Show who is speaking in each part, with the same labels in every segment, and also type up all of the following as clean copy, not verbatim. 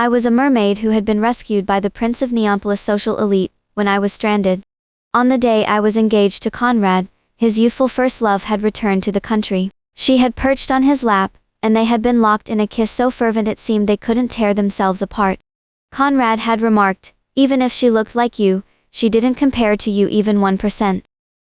Speaker 1: I was a mermaid who had been rescued by the Prince of Neonpolis social elite, when I was stranded. On the day I was engaged to Conrad, his youthful first love had returned to the country. She had perched on his lap, and they had been locked in a kiss so fervent it seemed they couldn't tear themselves apart. Conrad had remarked, even if she looked like you, she didn't compare to you even 1%.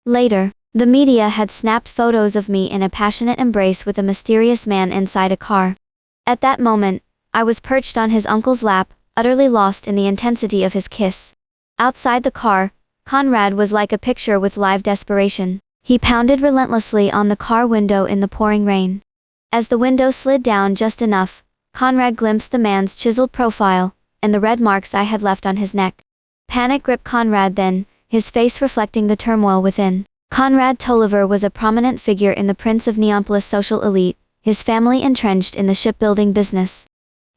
Speaker 1: Later, the media had snapped photos of me in a passionate embrace with a mysterious man inside a car. At that moment, I was perched on his uncle's lap, utterly lost in the intensity of his kiss. Outside the car, Conrad was like a picture with live desperation. He pounded relentlessly on the car window in the pouring rain. As the window slid down just enough, Conrad glimpsed the man's chiseled profile, and the red marks I had left on his neck. Panic gripped Conrad then, his face reflecting the turmoil within. Conrad Tolliver was a prominent figure in the Prince of Neonpolis social elite, his family entrenched in the shipbuilding business.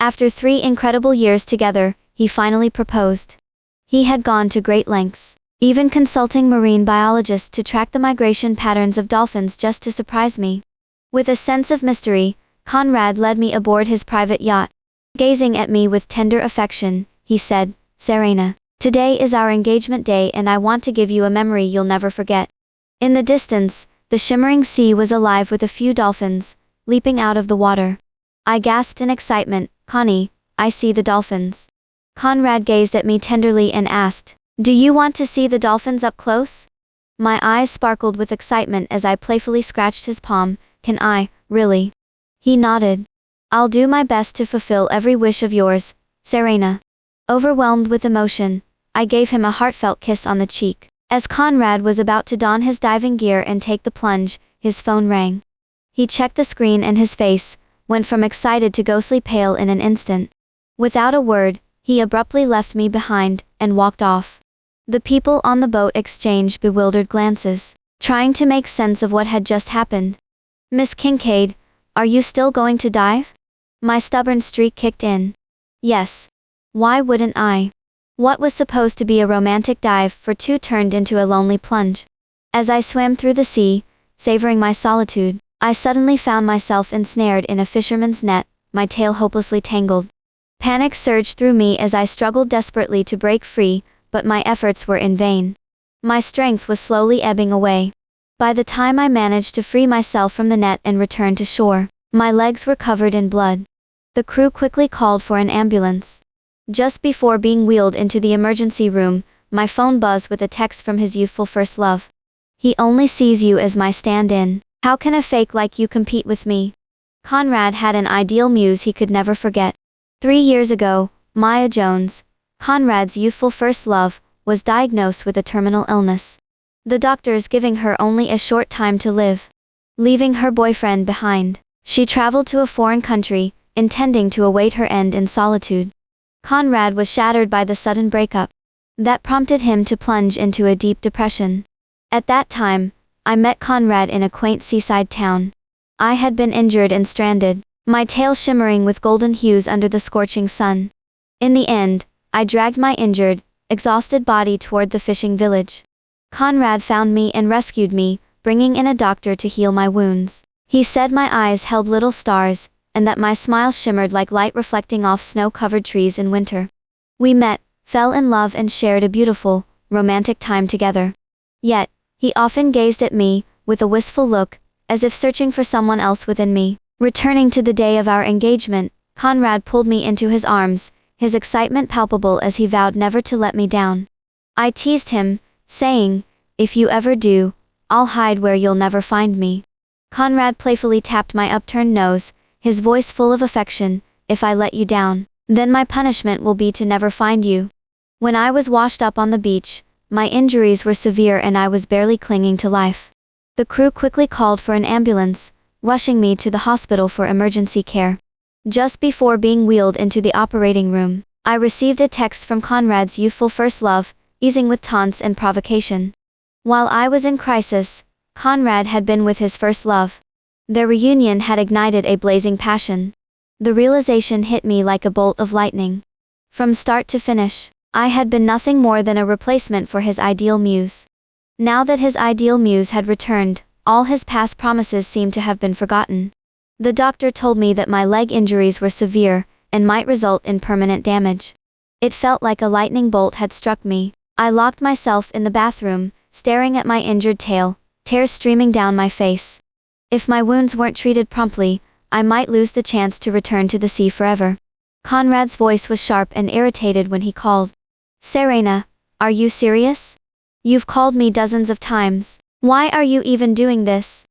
Speaker 1: After 3 incredible years together, he finally proposed. He had gone to great lengths, even consulting marine biologists to track the migration patterns of dolphins just to surprise me. With a sense of mystery, Conrad led me aboard his private yacht. Gazing at me with tender affection, he said, "Serena, today is our engagement day and I want to give you a memory you'll never forget." In the distance, the shimmering sea was alive with a few dolphins, leaping out of the water. I gasped in excitement, "Connie, I see the dolphins." Conrad gazed at me tenderly and asked, "Do you want to see the dolphins up close?" My eyes sparkled with excitement as I playfully scratched his palm. "Can I, really?" He nodded. "I'll do my best to fulfill every wish of yours, Serena." Overwhelmed with emotion, I gave him a heartfelt kiss on the cheek. As Conrad was about to don his diving gear and take the plunge, his phone rang. He checked the screen and his face went from excited to ghostly pale in an instant. Without a word, he abruptly left me behind and walked off. The people on the boat exchanged bewildered glances, trying to make sense of what had just happened. "Miss Kincaid, are you still going to dive?" My stubborn streak kicked in. Yes. Why wouldn't I? What was supposed to be a romantic dive for 2 turned into a lonely plunge. As I swam through the sea, savoring my solitude, I suddenly found myself ensnared in a fisherman's net, my tail hopelessly tangled. Panic surged through me as I struggled desperately to break free, but my efforts were in vain. My strength was slowly ebbing away. By the time I managed to free myself from the net and return to shore, my legs were covered in blood. The crew quickly called for an ambulance. Just before being wheeled into the emergency room, my phone buzzed with a text from his youthful first love. "He only sees you as my stand-in. How can a fake like you compete with me?" Conrad had an ideal muse he could never forget. 3 years ago, Maya Jones, Conrad's youthful first love, was diagnosed with a terminal illness. The doctors giving her only a short time to live. Leaving her boyfriend behind, she traveled to a foreign country, intending to await her end in solitude. Conrad was shattered by the sudden breakup. That prompted him to plunge into a deep depression. At that time, I met Conrad in a quaint seaside town. I had been injured and stranded, my tail shimmering with golden hues under the scorching sun. In the end, I dragged my injured, exhausted body toward the fishing village. Conrad found me and rescued me, bringing in a doctor to heal my wounds. He said my eyes held little stars, and that my smile shimmered like light reflecting off snow-covered trees in winter. We met, fell in love and shared a beautiful, romantic time together. Yet, he often gazed at me, with a wistful look, as if searching for someone else within me. Returning to the day of our engagement, Conrad pulled me into his arms, his excitement palpable as he vowed never to let me down. I teased him, saying, "If you ever do, I'll hide where you'll never find me." Conrad playfully tapped my upturned nose, his voice full of affection, "If I let you down, then my punishment will be to never find you." When I was washed up on the beach, my injuries were severe and I was barely clinging to life. The crew quickly called for an ambulance, rushing me to the hospital for emergency care. Just before being wheeled into the operating room, I received a text from Conrad's youthful first love, easing with taunts and provocation. While I was in crisis, Conrad had been with his first love. Their reunion had ignited a blazing passion. The realization hit me like a bolt of lightning. From start to finish, I had been nothing more than a replacement for his ideal muse. Now that his ideal muse had returned, all his past promises seemed to have been forgotten. The doctor told me that my leg injuries were severe, and might result in permanent damage. It felt like a lightning bolt had struck me. I locked myself in the bathroom, staring at my injured tail, tears streaming down my face. If my wounds weren't treated promptly, I might lose the chance to return to the sea forever. Conrad's voice was sharp and irritated when he called. Serena, are you serious? You've called me dozens of times. Why are you even doing this?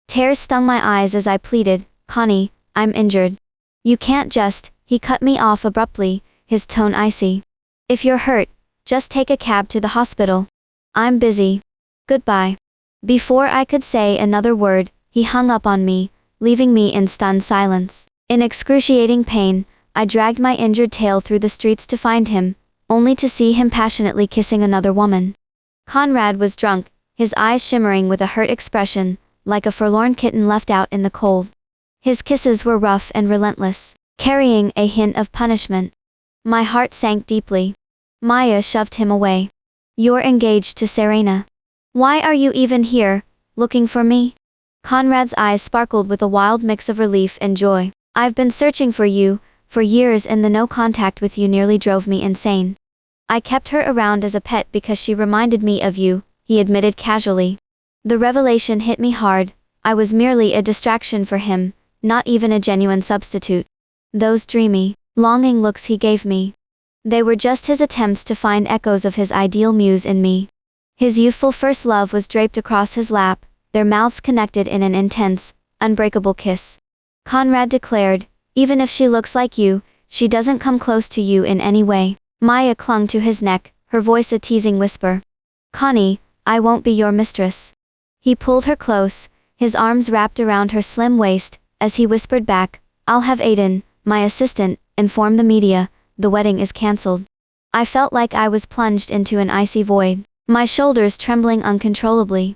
Speaker 1: Tears stung my eyes as I pleaded, Connie, I'm injured. You can't just, he cut me off abruptly, his tone icy. If you're hurt, just take a cab to the hospital. I'm busy. Goodbye. Before I could say another word, he hung up on me, leaving me in stunned silence. In excruciating pain, I dragged my injured tail through the streets to find him, only to see him passionately kissing another woman. Conrad was drunk, his eyes shimmering with a hurt expression, like a forlorn kitten left out in the cold. His kisses were rough and relentless, carrying a hint of punishment. My heart sank deeply. Maya shoved him away. You're engaged to Serena. Why are you even here, looking for me? Conrad's eyes sparkled with a wild mix of relief and joy. I've been searching for you, for years, and the no contact with you nearly drove me insane. I kept her around as a pet because she reminded me of you, he admitted casually. The revelation hit me hard. I was merely a distraction for him, not even a genuine substitute. Those dreamy, longing looks he gave me, they were just his attempts to find echoes of his ideal muse in me. His youthful first love was draped across his lap, their mouths connected in an intense, unbreakable kiss. Conrad declared, even if she looks like you, she doesn't come close to you in any way. Maya clung to his neck, her voice a teasing whisper. Connie, I won't be your mistress. He pulled her close, his arms wrapped around her slim waist, as he whispered back, I'll have Aiden, my assistant, inform the media, the wedding is cancelled. I felt like I was plunged into an icy void, my shoulders trembling uncontrollably.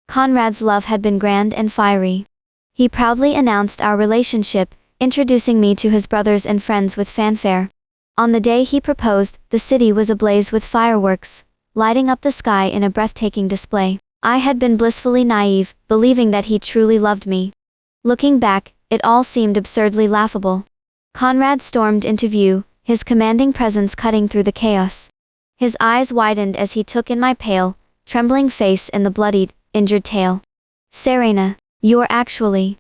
Speaker 1: Conrad's love had been grand and fiery. He proudly announced our relationship, introducing me to his brothers and friends with fanfare. On the day he proposed, the city was ablaze with fireworks, lighting up the sky in a breathtaking display. I had been blissfully naive, believing that he truly loved me. Looking back, it all seemed absurdly laughable. Conrad stormed into view, his commanding presence cutting through the chaos. His eyes widened as he took in my pale, trembling face and the bloodied, injured tail. Serena, you're actually...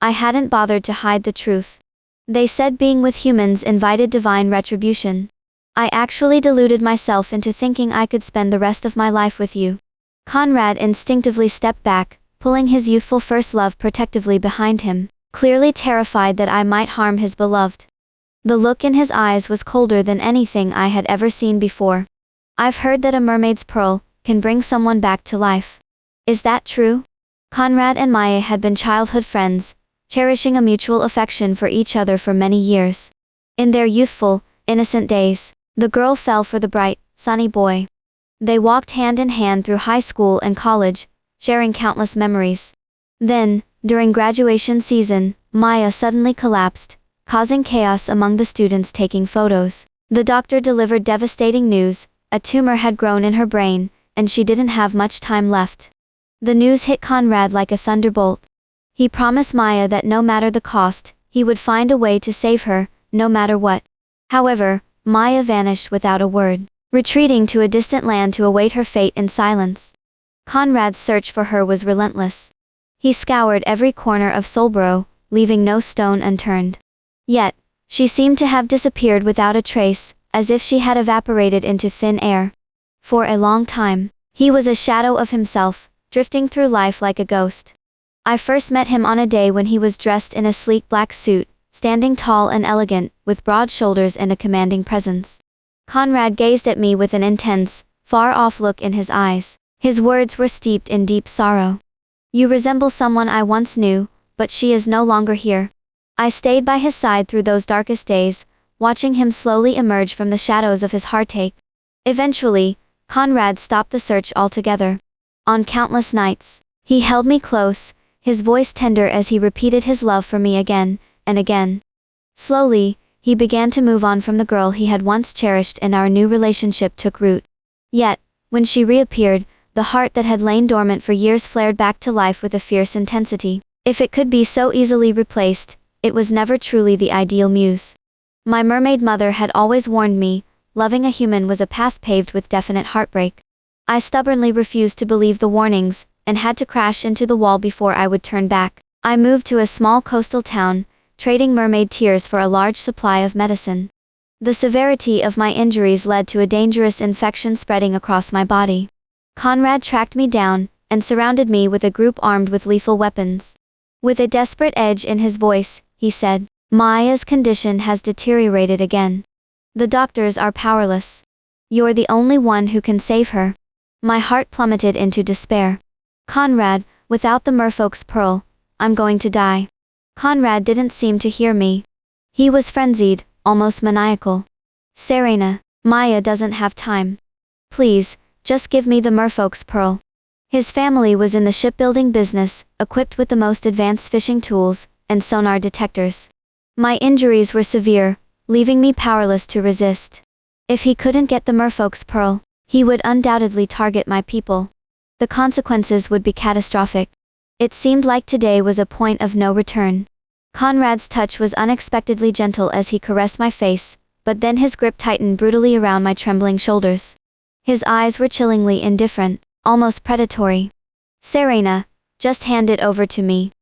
Speaker 1: I hadn't bothered to hide the truth. They said being with humans invited divine retribution. I actually deluded myself into thinking I could spend the rest of my life with you. Conrad instinctively stepped back, pulling his youthful first love protectively behind him, clearly terrified that I might harm his beloved. The look in his eyes was colder than anything I had ever seen before. I've heard that a mermaid's pearl can bring someone back to life. Is that true? Conrad and Maya had been childhood friends, cherishing a mutual affection for each other for many years. In their youthful, innocent days, the girl fell for the bright, sunny boy. They walked hand in hand through high school and college, sharing countless memories. Then, during graduation season, Maya suddenly collapsed, causing chaos among the students taking photos. The doctor delivered devastating news, a tumor had grown in her brain, and she didn't have much time left. The news hit Conrad like a thunderbolt. He promised Maya that no matter the cost, he would find a way to save her, no matter what. However, Maya vanished without a word, retreating to a distant land to await her fate in silence. Conrad's search for her was relentless. He scoured every corner of Solbro, leaving no stone unturned. Yet, she seemed to have disappeared without a trace, as if she had evaporated into thin air. For a long time, he was a shadow of himself, drifting through life like a ghost. I first met him on a day when he was dressed in a sleek black suit, standing tall and elegant, with broad shoulders and a commanding presence. Conrad gazed at me with an intense, far-off look in his eyes. His words were steeped in deep sorrow. You resemble someone I once knew, but she is no longer here. I stayed by his side through those darkest days, watching him slowly emerge from the shadows of his heartache. Eventually, Conrad stopped the search altogether. On countless nights, he held me close, his voice tender as he repeated his love for me again and again. Slowly, he began to move on from the girl he had once cherished, and our new relationship took root. Yet, when she reappeared, the heart that had lain dormant for years flared back to life with a fierce intensity. If it could be so easily replaced, it was never truly the ideal muse. My mermaid mother had always warned me, loving a human was a path paved with definite heartbreak. I stubbornly refused to believe the warnings, and had to crash into the wall before I would turn back. I moved to a small coastal town, trading mermaid tears for a large supply of medicine. The severity of my injuries led to a dangerous infection spreading across my body. Conrad tracked me down, and surrounded me with a group armed with lethal weapons. With a desperate edge in his voice, he said, "Maya's condition has deteriorated again. The doctors are powerless. You're the only one who can save her." My heart plummeted into despair. "Conrad, without the merfolk's pearl, I'm going to die." Conrad didn't seem to hear me. He was frenzied, almost maniacal. "Serena, Maya doesn't have time. Please, just give me the merfolk's pearl." His family was in the shipbuilding business, equipped with the most advanced fishing tools and sonar detectors. My injuries were severe, leaving me powerless to resist. If he couldn't get the merfolk's pearl, he would undoubtedly target my people. The consequences would be catastrophic. It seemed like today was a point of no return. Conrad's touch was unexpectedly gentle as he caressed my face, but then his grip tightened brutally around my trembling shoulders. His eyes were chillingly indifferent, almost predatory. "Serena, just hand it over to me.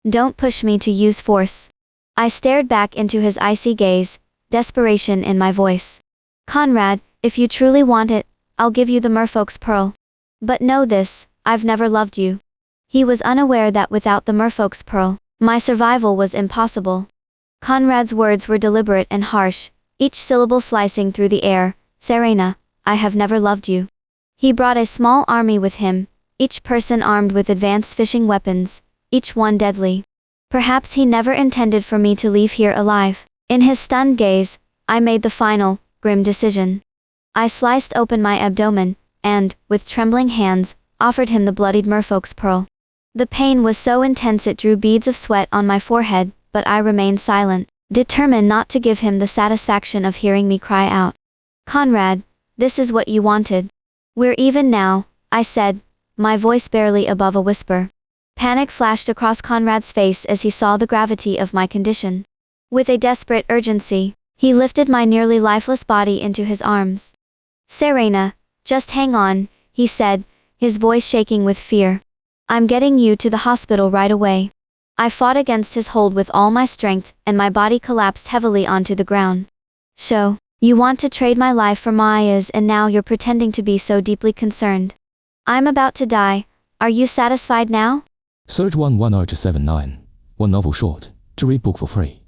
Speaker 1: Don't push me to use force." I stared back into his icy gaze, desperation in my voice. "Conrad, if you truly want it, I'll give you the merfolk's pearl. But know this, I've never loved you." He was unaware that without the merfolk's pearl, my survival was impossible. Conrad's words were deliberate and harsh, each syllable slicing through the air. "Serena, I have never loved you." He brought a small army with him, each person armed with advanced fishing weapons, each one deadly. Perhaps he never intended for me to leave here alive. In his stunned gaze, I made the final, grim decision. I sliced open my abdomen, and, with trembling hands, offered him the bloodied merfolk's pearl. The pain was so intense it drew beads of sweat on my forehead, but I remained silent, determined not to give him the satisfaction of hearing me cry out. "Conrad, this is what you wanted. We're even now," I said, my voice barely above a whisper. Panic flashed across Conrad's face as he saw the gravity of my condition. With a desperate urgency, he lifted my nearly lifeless body into his arms. "Serena, just hang on," he said, his voice shaking with fear. "I'm getting you to the hospital right away." I fought against his hold with all my strength, and my body collapsed heavily onto the ground. "So, you want to trade my life for Maya's, and now you're pretending to be so deeply concerned. I'm about to die, are you satisfied now?"
Speaker 2: Search 11079, one novel short, to read book for free.